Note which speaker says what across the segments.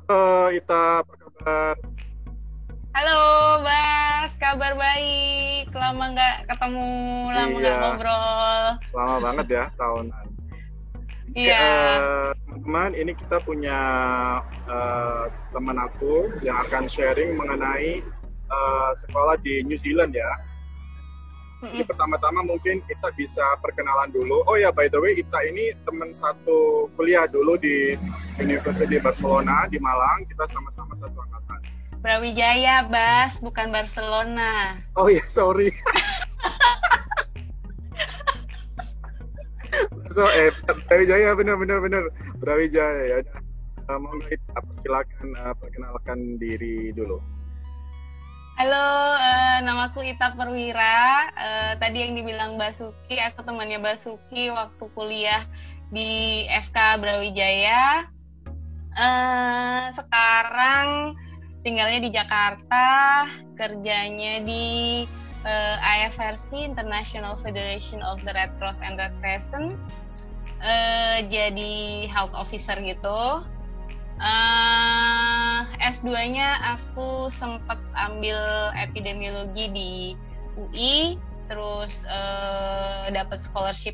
Speaker 1: Ita, apa kabar?
Speaker 2: Halo, Bas. Kabar baik. Lama nggak ketemu, lama nggak
Speaker 1: Iya,
Speaker 2: ngobrol.
Speaker 1: lama banget ya tahunan. Jadi
Speaker 2: Iya.
Speaker 1: teman-teman, ini kita punya teman aku yang akan sharing mengenai sekolah di New Zealand ya. Jadi
Speaker 2: Mm-mm.
Speaker 1: pertama-tama mungkin kita bisa perkenalan dulu. Oh ya, by the way, Ita ini teman satu kuliah dulu di University Barcelona di Malang. Kita sama-sama satu angkatan.
Speaker 2: Brawijaya, Bas, bukan Barcelona.
Speaker 1: Oh ya, sorry. So, Brawijaya benar-benar benar Brawijaya ya. Mau nggak Ita persilakan perkenalkan diri dulu.
Speaker 2: Halo, namaku Ita Perwira. Tadi yang dibilang Basuki, aku temannya Basuki waktu kuliah di FK Brawijaya. Sekarang tinggalnya di Jakarta, kerjanya di IFRC, International Federation of the Red Cross and Red Crescent, jadi health officer gitu. S2-nya aku sempat ambil epidemiologi di UI, terus dapat scholarship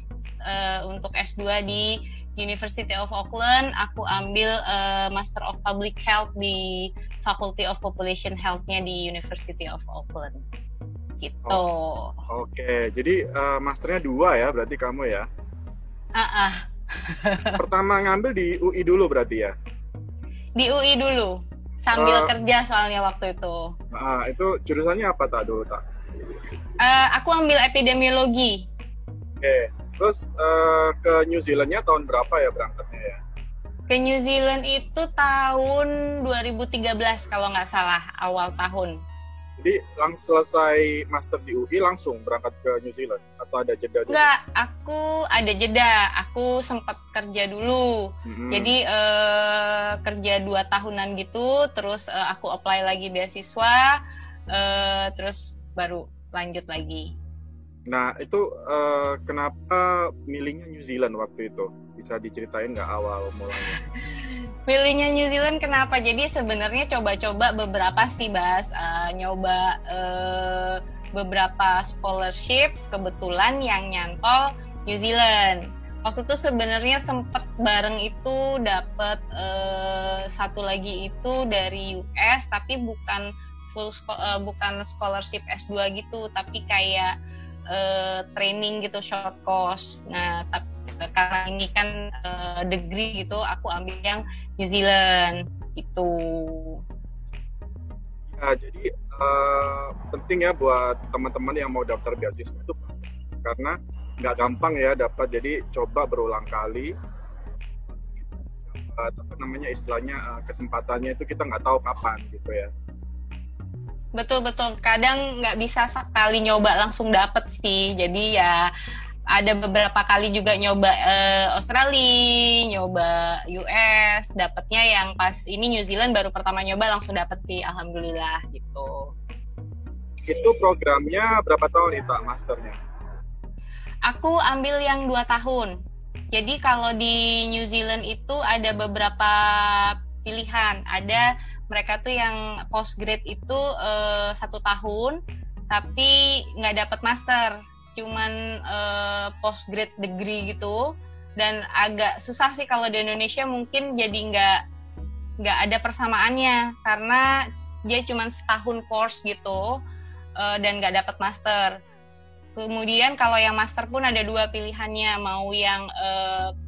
Speaker 2: untuk S2 di University of Auckland. Aku ambil Master of Public Health di Faculty of Population Health-nya di University of Auckland. Gitu.
Speaker 1: Oh, oke. Jadi masternya dua ya, berarti kamu ya.
Speaker 2: Ah, ah.
Speaker 1: Pertama ngambil di UI dulu berarti ya.
Speaker 2: Di UI dulu, sambil
Speaker 1: Eh,
Speaker 2: kerja soalnya waktu itu.
Speaker 1: itu jurusannya apa tak dulu tak?
Speaker 2: Aku ambil epidemiologi.
Speaker 1: Oke. Terus ke New Zealandnya tahun berapa ya berangkatnya ya?
Speaker 2: Ke New Zealand itu tahun 2013 kalau nggak salah, awal tahun.
Speaker 1: Jadi selesai master di UI langsung berangkat ke New Zealand atau ada jeda dulu?
Speaker 2: Nggak, aku ada jeda. Aku sempat kerja dulu.
Speaker 1: Mm-mm.
Speaker 2: Jadi kerja 2 tahunan gitu, terus aku apply lagi beasiswa, terus baru lanjut lagi.
Speaker 1: Nah, itu kenapa milihnya New Zealand waktu itu? Bisa diceritain nggak awal mulanya?
Speaker 2: Pilihnya New Zealand kenapa? Jadi sebenarnya coba-coba beberapa sih, Bas. Nyoba beberapa scholarship, kebetulan yang nyantol New Zealand. Waktu itu sebenarnya sempet bareng itu dapat satu lagi itu dari US, tapi bukan bukan scholarship S2 gitu, tapi kayak training gitu, short course. Nah, tapi karena ini kan degree gitu, aku ambil yang New Zealand itu.
Speaker 1: Ya, jadi penting ya buat teman-teman yang mau daftar beasiswa itu karena nggak gampang ya dapat. Jadi coba berulang kali. Apa namanya istilahnya kesempatannya itu kita nggak tahu kapan gitu ya.
Speaker 2: Betul-betul, kadang nggak bisa sekali nyoba langsung dapet sih. Jadi ya ada beberapa kali juga nyoba Australia, nyoba US, dapetnya yang pas ini New Zealand baru pertama nyoba langsung dapet sih, alhamdulillah gitu.
Speaker 1: Itu programnya berapa tahun nih tak masternya?
Speaker 2: Aku ambil yang 2 tahun. Jadi kalau di New Zealand itu ada beberapa pilihan. Ada mereka tuh yang postgrad itu 1 tahun, tapi nggak dapat master, cuman postgrad degree gitu. Dan agak susah sih kalau di Indonesia mungkin jadi nggak ada persamaannya karena dia cuman setahun course gitu, dan nggak dapat master. Kemudian kalau yang master pun ada 2 pilihannya, mau yang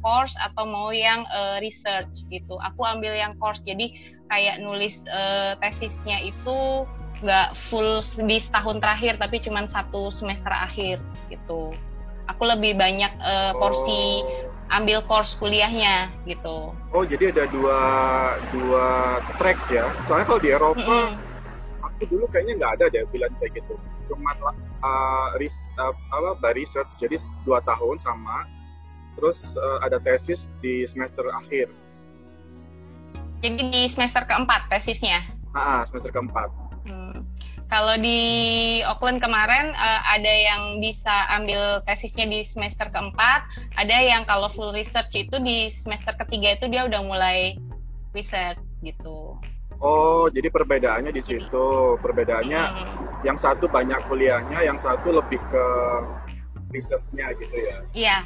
Speaker 2: course atau mau yang research gitu. Aku ambil yang course, jadi kayak nulis tesisnya itu nggak full di setahun terakhir, tapi cuma 1 semester akhir gitu. Aku lebih banyak porsi
Speaker 1: Oh,
Speaker 2: ambil course kuliahnya gitu.
Speaker 1: oh jadi ada dua dua track ya. Soalnya kalau di Eropa
Speaker 2: Mm-mm.
Speaker 1: aku dulu kayaknya nggak ada deh pilihan kayak gitu. Cuman by research jadi 2 tahun sama. Terus ada tesis di semester akhir.
Speaker 2: Jadi di semester keempat tesisnya.
Speaker 1: Semester keempat.
Speaker 2: Hmm. Kalau di Auckland kemarin ada yang bisa ambil tesisnya di semester keempat, ada yang kalau full research itu di semester ketiga itu dia udah mulai riset gitu.
Speaker 1: Oh, jadi perbedaannya di situ. Perbedaannya yang satu banyak kuliahnya, yang satu lebih ke research-nya gitu ya.
Speaker 2: Iya,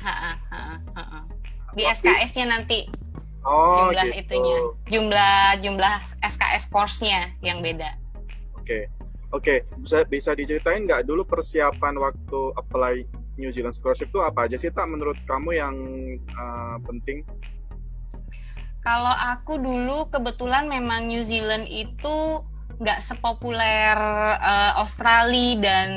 Speaker 2: di
Speaker 1: Tapi,
Speaker 2: SKS-nya nanti jumlah
Speaker 1: gitu.
Speaker 2: itunya, jumlah SKS course-nya yang beda.
Speaker 1: Oke. Bisa diceritain nggak dulu persiapan waktu apply New Zealand Scholarship itu apa aja sih, Tak, menurut kamu yang penting?
Speaker 2: Kalau aku dulu kebetulan memang New Zealand itu nggak sepopuler Australia dan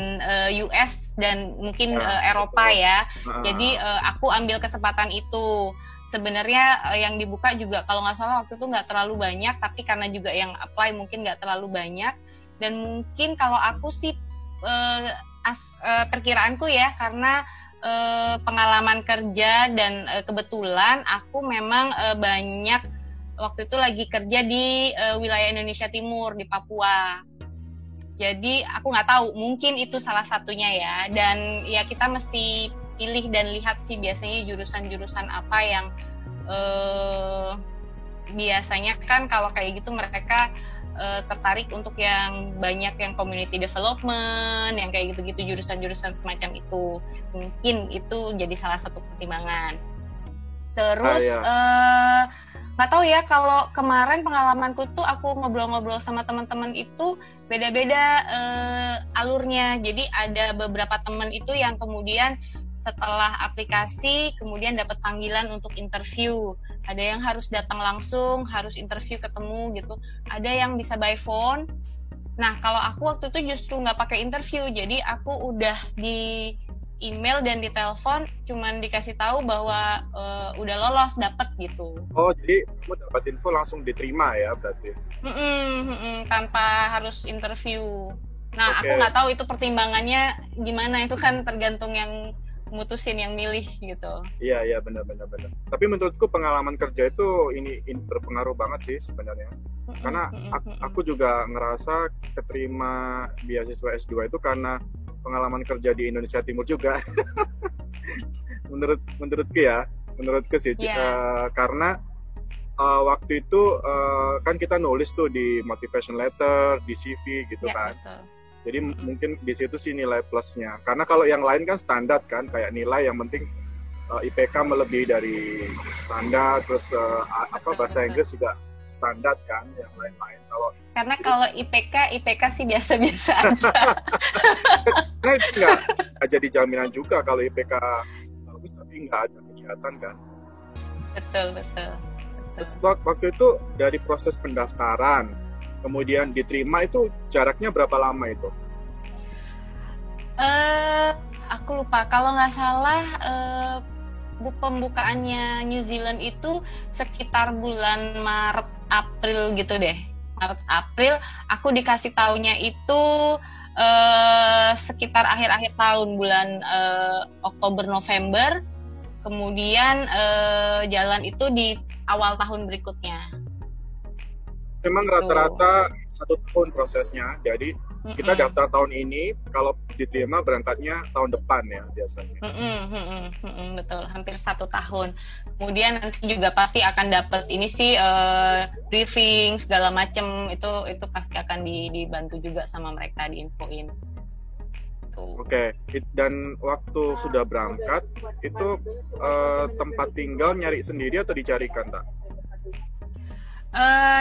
Speaker 2: US dan mungkin Eropa ya. Jadi aku ambil kesempatan itu. Sebenarnya yang dibuka juga kalau nggak salah waktu itu nggak terlalu banyak, tapi karena juga yang apply mungkin nggak terlalu banyak. Dan mungkin kalau aku sih perkiraanku ya, karena pengalaman kerja dan kebetulan aku memang banyak waktu itu lagi kerja di wilayah Indonesia Timur di Papua. Jadi aku nggak tahu, mungkin itu salah satunya ya. Dan ya kita mesti pilih dan lihat sih biasanya jurusan-jurusan apa yang biasanya kan kalau kayak gitu mereka tertarik untuk yang banyak yang community development, yang kayak gitu-gitu jurusan-jurusan semacam itu. Mungkin itu jadi salah satu pertimbangan. Terus nggak tahu ya, kalau kemarin pengalamanku tuh aku ngobrol-ngobrol sama teman-teman itu beda-beda alurnya. Jadi ada beberapa teman itu yang kemudian setelah aplikasi kemudian dapat panggilan untuk interview. Ada yang harus datang langsung, harus interview ketemu gitu. Ada yang bisa by phone. Nah, kalau aku waktu itu justru nggak pakai interview, jadi aku udah di email dan di telepon, cuman dikasih tahu bahwa udah lolos, dapet gitu.
Speaker 1: Oh, jadi kamu dapat info langsung diterima ya berarti?
Speaker 2: Tanpa harus interview. Nah, aku nggak tahu itu pertimbangannya gimana, itu kan tergantung yang mutusin, yang milih gitu.
Speaker 1: Iya benar. Tapi menurutku pengalaman kerja itu ini berpengaruh banget sih sebenarnya. Karena aku juga ngerasa keterima beasiswa S2 itu karena pengalaman kerja di Indonesia Timur juga. menurutku sih. Karena waktu itu kan kita nulis tuh di motivation letter, di CV gitu kan. Betul. Jadi mungkin di situ sih nilai plusnya. Karena kalau yang lain kan standar kan, kayak nilai yang penting IPK melebihi dari standar, terus bahasa Inggris juga standar kan, yang lain-lain.
Speaker 2: Karena kalau IPK sih biasa-biasa aja.
Speaker 1: Nah itu nggak jadi jaminan juga kalau IPK bagus tapi nggak ada kegiatan kan. Betul. Terus waktu itu dari proses pendaftaran kemudian diterima itu jaraknya berapa lama itu?
Speaker 2: Aku lupa. Kalau nggak salah pembukaannya New Zealand itu sekitar bulan Maret April gitu deh. Maret April. Aku dikasih taunya itu sekitar akhir-akhir tahun, bulan Oktober November. Kemudian jalan itu di awal tahun berikutnya.
Speaker 1: Memang rata-rata 1 tahun prosesnya, jadi kita daftar tahun ini, kalau diterima berangkatnya tahun depan ya biasanya.
Speaker 2: Betul, hampir 1 tahun. Kemudian nanti juga pasti akan dapat ini sih briefing segala macam, itu pasti akan dibantu juga sama mereka, diinfoin.
Speaker 1: Oke. Dan waktu sudah berangkat itu tempat tinggal nyari sendiri atau dicarikan, Tak?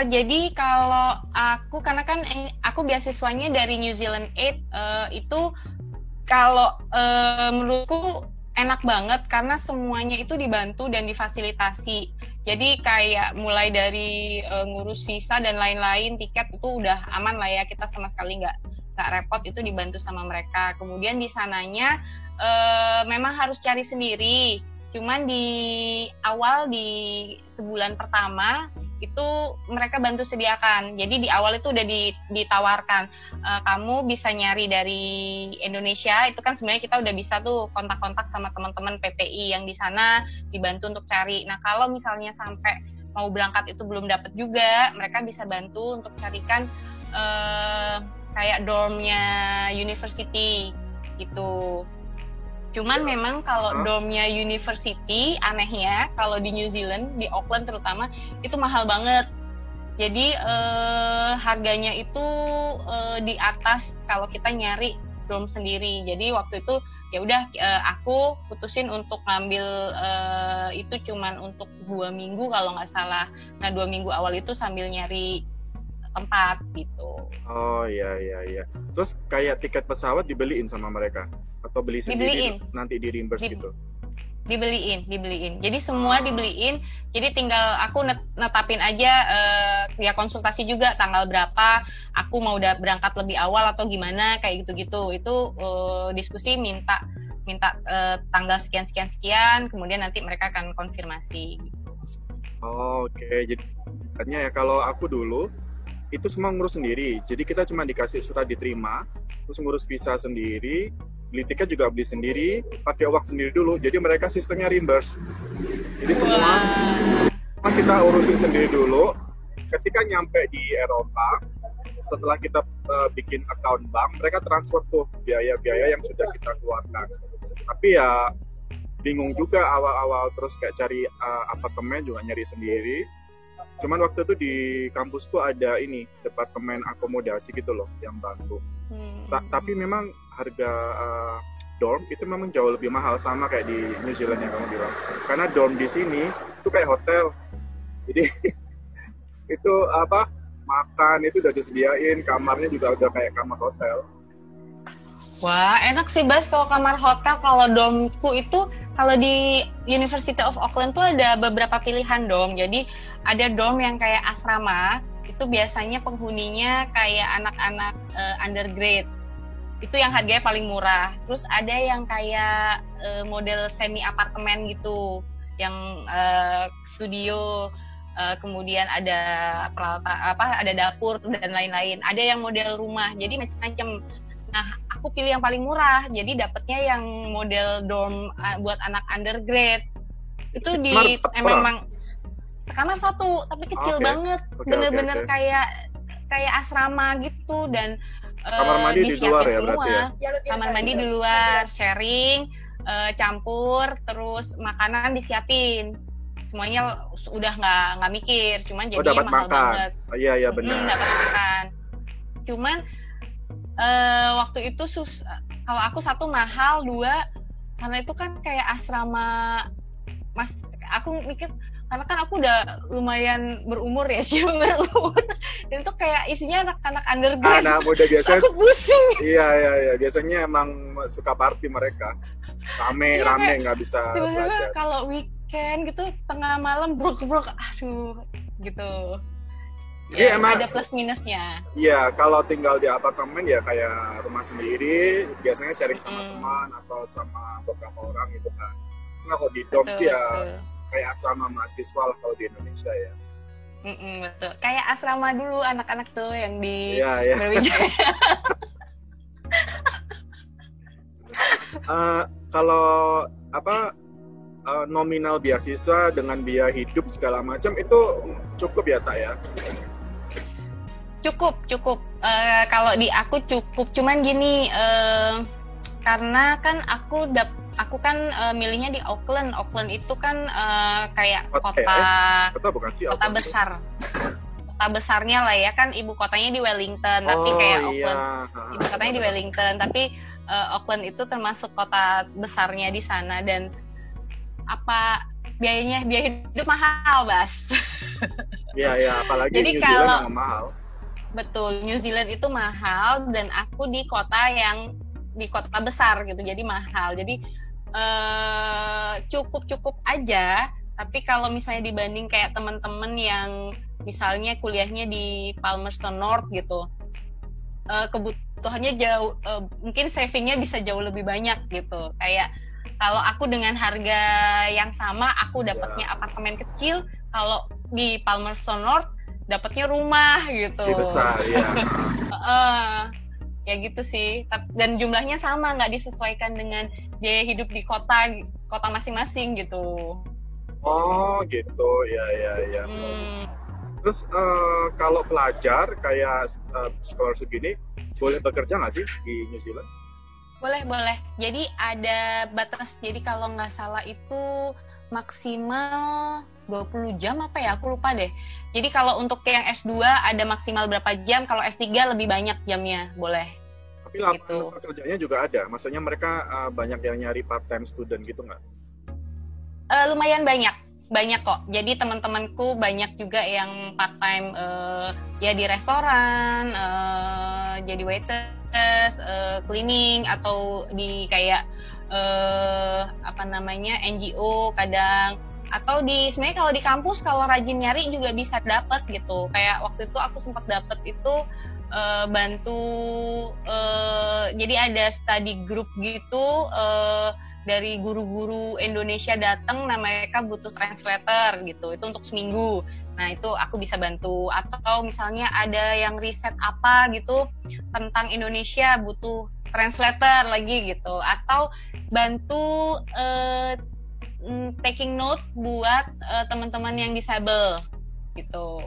Speaker 2: Jadi kalau aku, karena kan aku beasiswanya dari New Zealand Aid, itu kalau menurutku enak banget karena semuanya itu dibantu dan difasilitasi. Jadi kayak mulai dari ngurus visa dan lain-lain, tiket itu udah aman lah ya, kita sama sekali nggak repot, itu dibantu sama mereka. Kemudian di sananya memang harus cari sendiri. Cuman di awal, di sebulan pertama itu mereka bantu sediakan. Jadi di awal itu udah ditawarkan, kamu bisa nyari dari Indonesia, itu kan sebenarnya kita udah bisa tuh kontak-kontak sama teman-teman PPI yang di sana, dibantu untuk cari. Nah kalau misalnya sampai mau berangkat itu belum dapat juga, mereka bisa bantu untuk carikan kayak dormnya university gitu. Cuman memang kalau dormnya university, anehnya kalau di New Zealand, di Auckland terutama, itu mahal banget. Jadi harganya itu di atas kalau kita nyari dorm sendiri. Jadi waktu itu ya udah aku putusin untuk ngambil itu cuman untuk 2 minggu kalau nggak salah. Nah 2 minggu awal itu sambil nyari tempat gitu.
Speaker 1: Oh iya. Terus kayak tiket pesawat dibeliin sama mereka atau beli sendiri nanti di reimburse gitu?
Speaker 2: Dibeliin. Jadi semua dibeliin. Jadi tinggal aku netapin aja ya konsultasi juga tanggal berapa. Aku mau udah berangkat lebih awal atau gimana kayak gitu-gitu. Itu diskusi minta tanggal sekian. Kemudian nanti mereka akan konfirmasi. Gitu.
Speaker 1: Oh, oke. Jadi ya kalau aku dulu itu semua ngurus sendiri. Jadi kita cuma dikasih surat diterima, terus ngurus visa sendiri, beli tiket juga beli sendiri, pakai uang sendiri dulu. Jadi mereka sistemnya reimburse. Jadi semua kita urusin sendiri dulu. Ketika nyampe di Eropa, setelah kita bikin account bank, mereka transfer tuh biaya-biaya yang sudah kita keluarkan. Tapi ya bingung juga awal-awal, terus kayak cari apartemen juga nyari sendiri. Cuman waktu itu di kampusku ada ini departemen akomodasi gitu loh yang bantu. Tapi memang harga dorm itu memang jauh lebih mahal sama kayak di New Zealand yang kamu bilang. Karena dorm di sini itu kayak hotel. Jadi itu makan itu udah disediain, kamarnya juga udah kayak kamar hotel.
Speaker 2: Wah, enak sih Bas kalau kamar hotel. Kalau dormku itu kalau di University of Auckland tuh ada beberapa pilihan dorm. Jadi ada dorm yang kayak asrama, itu biasanya penghuninya kayak anak-anak undergrad. Itu yang harganya paling murah. Terus ada yang kayak model semi apartemen gitu, yang studio, kemudian ada peralatan ada dapur dan lain-lain. Ada yang model rumah. Jadi macam-macam. Nah, aku pilih yang paling murah. Jadi dapatnya yang model dorm buat anak undergrad. Itu memang kamar satu, tapi kecil banget. Bener-bener kayak asrama gitu, dan
Speaker 1: kamar mandi di luar ya berarti ya?
Speaker 2: Kamar mandi di luar, sharing, campur, terus makanan disiapin. Semuanya udah nggak mikir, cuman jadinya mahal banget.
Speaker 1: Iya benar.
Speaker 2: Dapat makan. Cuman waktu itu kalau aku satu mahal, dua karena itu kan kayak asrama. Aku mikir karena kan aku udah lumayan berumur ya sih, dan itu kayak isinya anak-anak undergrad.
Speaker 1: Anak muda biasanya.
Speaker 2: Aku pusing.
Speaker 1: Iya. Biasanya emang suka party mereka. Rame nggak bisa belajar.
Speaker 2: Kalau weekend gitu tengah malam brok, aduh gitu. Jadi ya, emang ada plus minusnya.
Speaker 1: Iya, kalau tinggal di apartemen ya kayak rumah sendiri, biasanya sharing sama teman atau sama beberapa orang gitu kan. Nah kalau di dorm ya kayak asrama mahasiswa lah kalau di Indonesia ya.
Speaker 2: Betul. Kayak asrama dulu anak-anak tuh yang di
Speaker 1: Brawijaya. Kalau nominal beasiswa dengan biaya hidup segala macam itu cukup ya Tak ya?
Speaker 2: Cukup. Kalau di aku cukup. Cuman gini, karena kan aku kan milihnya di Auckland. Auckland itu kan kayak kota besar. Kota besarnya lah ya, kan ibu kotanya di Wellington, tapi kayak Auckland ibu kotanya di Wellington, tapi Auckland itu termasuk kota besarnya di sana, dan biaya hidup mahal, Bas.
Speaker 1: Iya, apalagi
Speaker 2: jadi
Speaker 1: New Zealand yang mahal.
Speaker 2: Betul, New Zealand itu mahal, dan aku di kota besar gitu, jadi mahal. Jadi cukup aja. Tapi kalau misalnya dibanding kayak teman-teman yang misalnya kuliahnya di Palmerston North gitu, kebutuhannya jauh, mungkin savingnya bisa jauh lebih banyak gitu. Kayak kalau aku dengan harga yang sama, aku dapatnya apartemen kecil. Kalau di Palmerston North dapatnya rumah gitu.
Speaker 1: Di besar ya.
Speaker 2: Ya gitu sih. Dan jumlahnya sama, nggak disesuaikan dengan biaya hidup di kota masing-masing gitu.
Speaker 1: Oh gitu, ya. Terus kalau pelajar kayak scholarship gini, boleh bekerja nggak sih di New Zealand?
Speaker 2: Boleh. Jadi ada batas. Jadi kalau nggak salah itu maksimal 20 jam apa ya, aku lupa deh. Jadi kalau untuk yang S2 ada maksimal berapa jam, kalau S3 lebih banyak jamnya, boleh.
Speaker 1: Tapi lapangan kerjanya juga ada, maksudnya mereka banyak yang nyari part time student gitu nggak?
Speaker 2: Lumayan banyak kok. Jadi teman-temanku banyak juga yang part time ya di restoran, jadi waitress, cleaning, atau di kayak NGO kadang, atau sebenarnya kalau di kampus kalau rajin nyari juga bisa dapat gitu. Kayak waktu itu aku sempat dapat itu bantu, jadi ada study group gitu, dari guru-guru Indonesia datang, nah mereka butuh translator gitu, itu untuk seminggu. Nah itu aku bisa bantu. Atau misalnya ada yang riset apa gitu tentang Indonesia, butuh translator lagi gitu. Atau bantu taking note buat teman-teman yang disable gitu.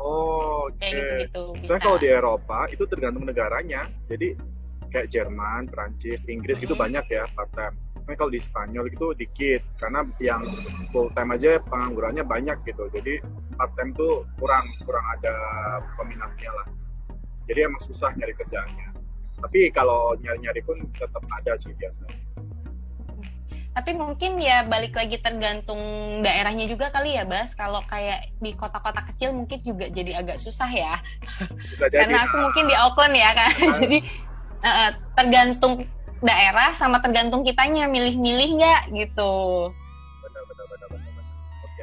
Speaker 1: Oh, oke.
Speaker 2: Kayak gitu.
Speaker 1: Soalnya kalau di Eropa itu tergantung negaranya. Jadi kayak Jerman, Prancis, Inggris gitu banyak ya part time. Tapi kalau di Spanyol itu dikit, karena yang full time aja penganggurannya banyak gitu. Jadi part time tuh kurang ada peminatnya lah. Jadi emang susah nyari kerjaannya. Tapi kalau nyari-nyari pun tetap ada sih biasanya.
Speaker 2: Tapi mungkin ya balik lagi tergantung daerahnya juga kali ya, Bas. Kalau kayak di kota-kota kecil mungkin juga jadi agak susah ya.
Speaker 1: Bisa jadi.
Speaker 2: Karena aku mungkin di Auckland ya kan. Jadi tergantung daerah sama tergantung kitanya milih-milih nggak gitu.
Speaker 1: Benar.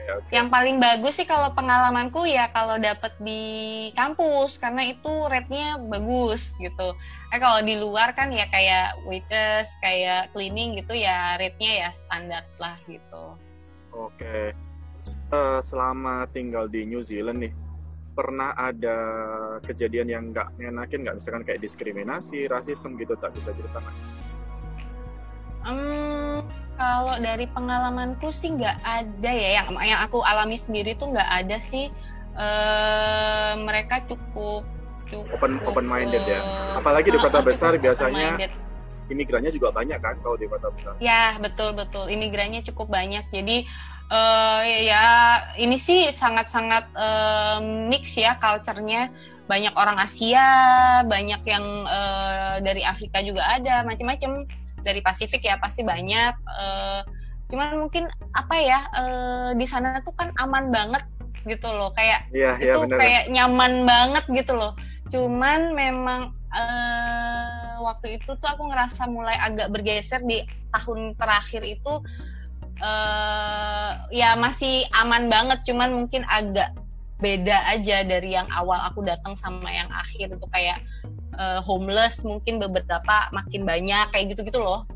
Speaker 1: Okay.
Speaker 2: Yang paling bagus sih kalau pengalamanku ya kalau dapat di kampus, karena itu rate-nya bagus gitu. Kalau di luar kan ya kayak waitress, kayak cleaning gitu ya rate-nya ya standar lah gitu.
Speaker 1: Oke. Selama tinggal di New Zealand nih, pernah ada kejadian yang nggak ngenakin nggak? Misalkan kayak diskriminasi, rasisme gitu, tak bisa ceritakan?
Speaker 2: Kalau dari pengalamanku sih nggak ada ya, yang aku alami sendiri tuh nggak ada sih. Mereka cukup
Speaker 1: open minded ya. Apalagi di kota besar biasanya imigrannya juga banyak kan kalau di kota besar.
Speaker 2: Ya betul imigrannya cukup banyak. Jadi ya ini sih sangat-sangat mix ya culture-nya. Banyak orang Asia, banyak yang dari Afrika juga ada, macam-macam. Dari Pasifik ya pasti banyak. Cuman mungkin di sana tuh kan aman banget gitu loh, kayak itu bener. Kayak nyaman banget gitu loh. Cuman memang waktu itu tuh aku ngerasa mulai agak bergeser di tahun terakhir itu, ya masih aman banget, cuman mungkin agak beda aja dari yang awal aku datang sama yang akhir itu. Kayak homeless mungkin beberapa makin banyak kayak gitu-gitu loh.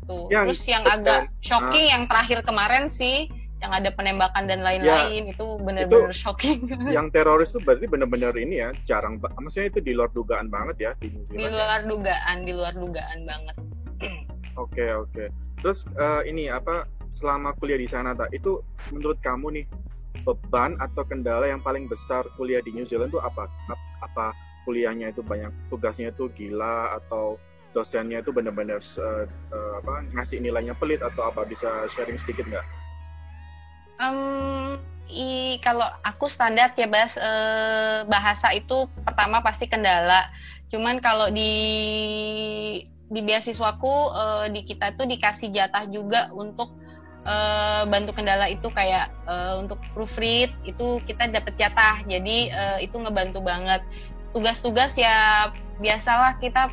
Speaker 2: Tuh. Terus yang agak shocking yang terakhir kemarin sih, yang ada penembakan dan lain-lain, itu benar-benar shocking.
Speaker 1: Yang teroris itu berarti benar-benar ini ya, jarang, maksudnya itu di luar dugaan banget ya di New Zealand.
Speaker 2: Di luar dugaan banget.
Speaker 1: Oke. Terus selama kuliah di sana itu menurut kamu nih beban atau kendala yang paling besar kuliah di New Zealand itu apa? Apa kuliahnya itu banyak tugasnya itu gila, atau dosennya itu benar-benar ngasih nilainya pelit, atau apa? Bisa sharing sedikit nggak?
Speaker 2: Kalau aku standar ya Bas, bahasa itu pertama pasti kendala. Cuman kalau di beasiswaku di kita tuh dikasih jatah juga untuk bantu kendala itu, kayak untuk proofread itu kita dapat jatah, jadi itu ngebantu banget. Tugas-tugas ya biasalah kita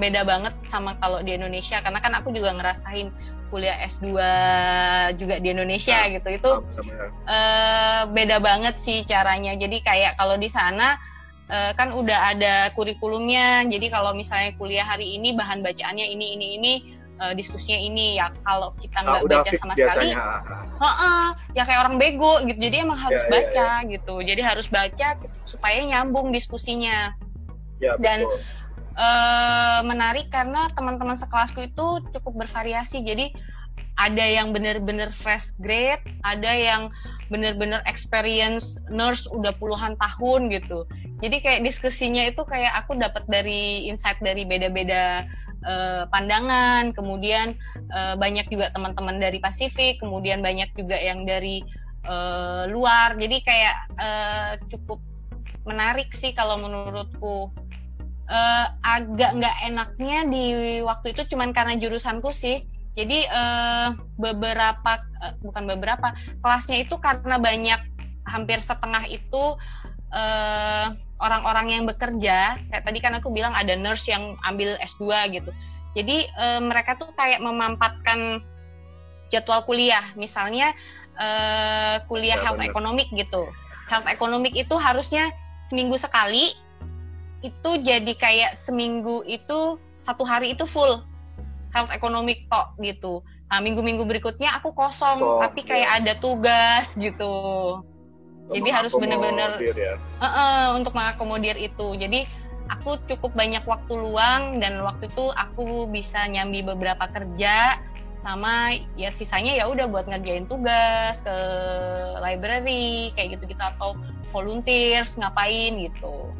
Speaker 2: beda banget sama kalau di Indonesia, karena kan aku juga ngerasain kuliah S2 juga di Indonesia gitu, itu beda banget sih caranya. Jadi kayak kalau di sana kan udah ada kurikulumnya, jadi kalau misalnya kuliah hari ini bahan bacaannya ini diskusinya ini ya, kalau kita nggak baca sama sekali ya kayak orang bego gitu. Jadi emang harus baca gitu, jadi harus baca supaya nyambung diskusinya. Dan menarik karena teman-teman sekelasku itu cukup bervariasi. Jadi ada yang benar-benar fresh grade, ada yang benar-benar experience nurse udah puluhan tahun gitu. Jadi kayak diskusinya itu kayak aku dapat dari insight dari beda-beda pandangan. Kemudian banyak juga teman-teman dari Pasifik, kemudian banyak juga yang dari luar. Jadi kayak cukup menarik sih kalau menurutku. Agak nggak enaknya di waktu itu cuman karena jurusanku sih. Jadi bukan beberapa kelasnya itu karena banyak, hampir setengah itu orang-orang yang bekerja. Kayak tadi kan aku bilang ada nurse yang ambil S2 gitu. Jadi mereka tuh kayak memampatkan jadwal kuliah. Misalnya kuliah health economic gitu. Health economic itu harusnya seminggu sekali. Itu jadi kayak seminggu itu 1 hari itu full health economic tok gitu. Nah, minggu-minggu berikutnya aku kosong, tapi kayak ada tugas gitu. Jadi harus benar-benar untuk mengakomodir itu. Jadi aku cukup banyak waktu luang, dan waktu itu aku bisa nyambi beberapa kerja, sama ya sisanya ya udah buat ngerjain tugas ke library kayak gitu-gitu, atau volunteers ngapain gitu.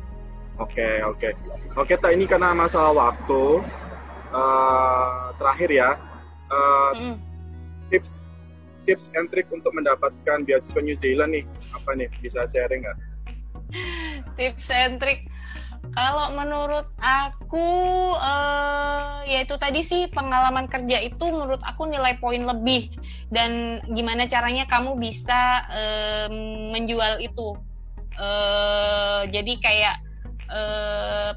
Speaker 1: Oke, Tak, ini karena masalah waktu, terakhir ya, tips and trick untuk mendapatkan beasiswa New Zealand nih, apa nih, bisa sharing nggak?
Speaker 2: Tips and trick, kalau menurut aku ya itu tadi sih, pengalaman kerja itu menurut aku nilai poin lebih, dan gimana caranya kamu bisa menjual itu. Jadi kayak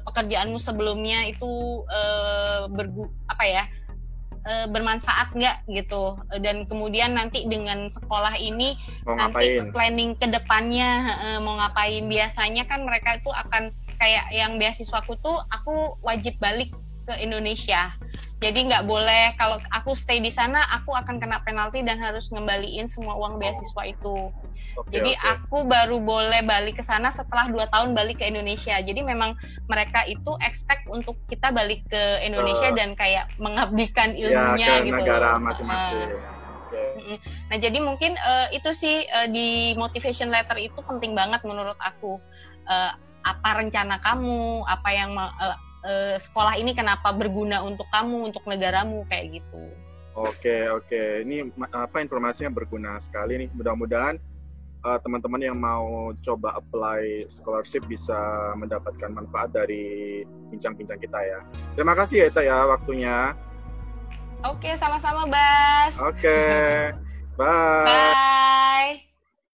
Speaker 2: pekerjaanmu sebelumnya itu bermanfaat nggak gitu, dan kemudian nanti dengan sekolah ini nanti planning ke depannya mau ngapain. Biasanya kan mereka itu akan kayak yang beasiswaku tuh, aku wajib balik ke Indonesia. Jadi nggak boleh, kalau aku stay di sana aku akan kena penalti dan harus ngembaliin semua uang beasiswa itu. Jadi aku baru boleh balik ke sana setelah 2 tahun balik ke Indonesia. Jadi memang mereka itu expect untuk kita balik ke Indonesia dan kayak mengabdikan ilmunya
Speaker 1: ke
Speaker 2: gitu.
Speaker 1: Negara masing-masing.
Speaker 2: Nah jadi mungkin itu sih di motivation letter itu penting banget menurut aku. Apa rencana kamu, apa yang sekolah ini kenapa berguna untuk kamu, untuk negaramu, kayak gitu.
Speaker 1: Oke. Ini informasinya berguna sekali nih. Mudah-mudahan teman-teman yang mau coba apply scholarship bisa mendapatkan manfaat dari bincang-bincang kita ya. Terima kasih ya Eta ya waktunya.
Speaker 2: Oke, sama-sama Bas.
Speaker 1: Oke. Bye.
Speaker 2: Bye.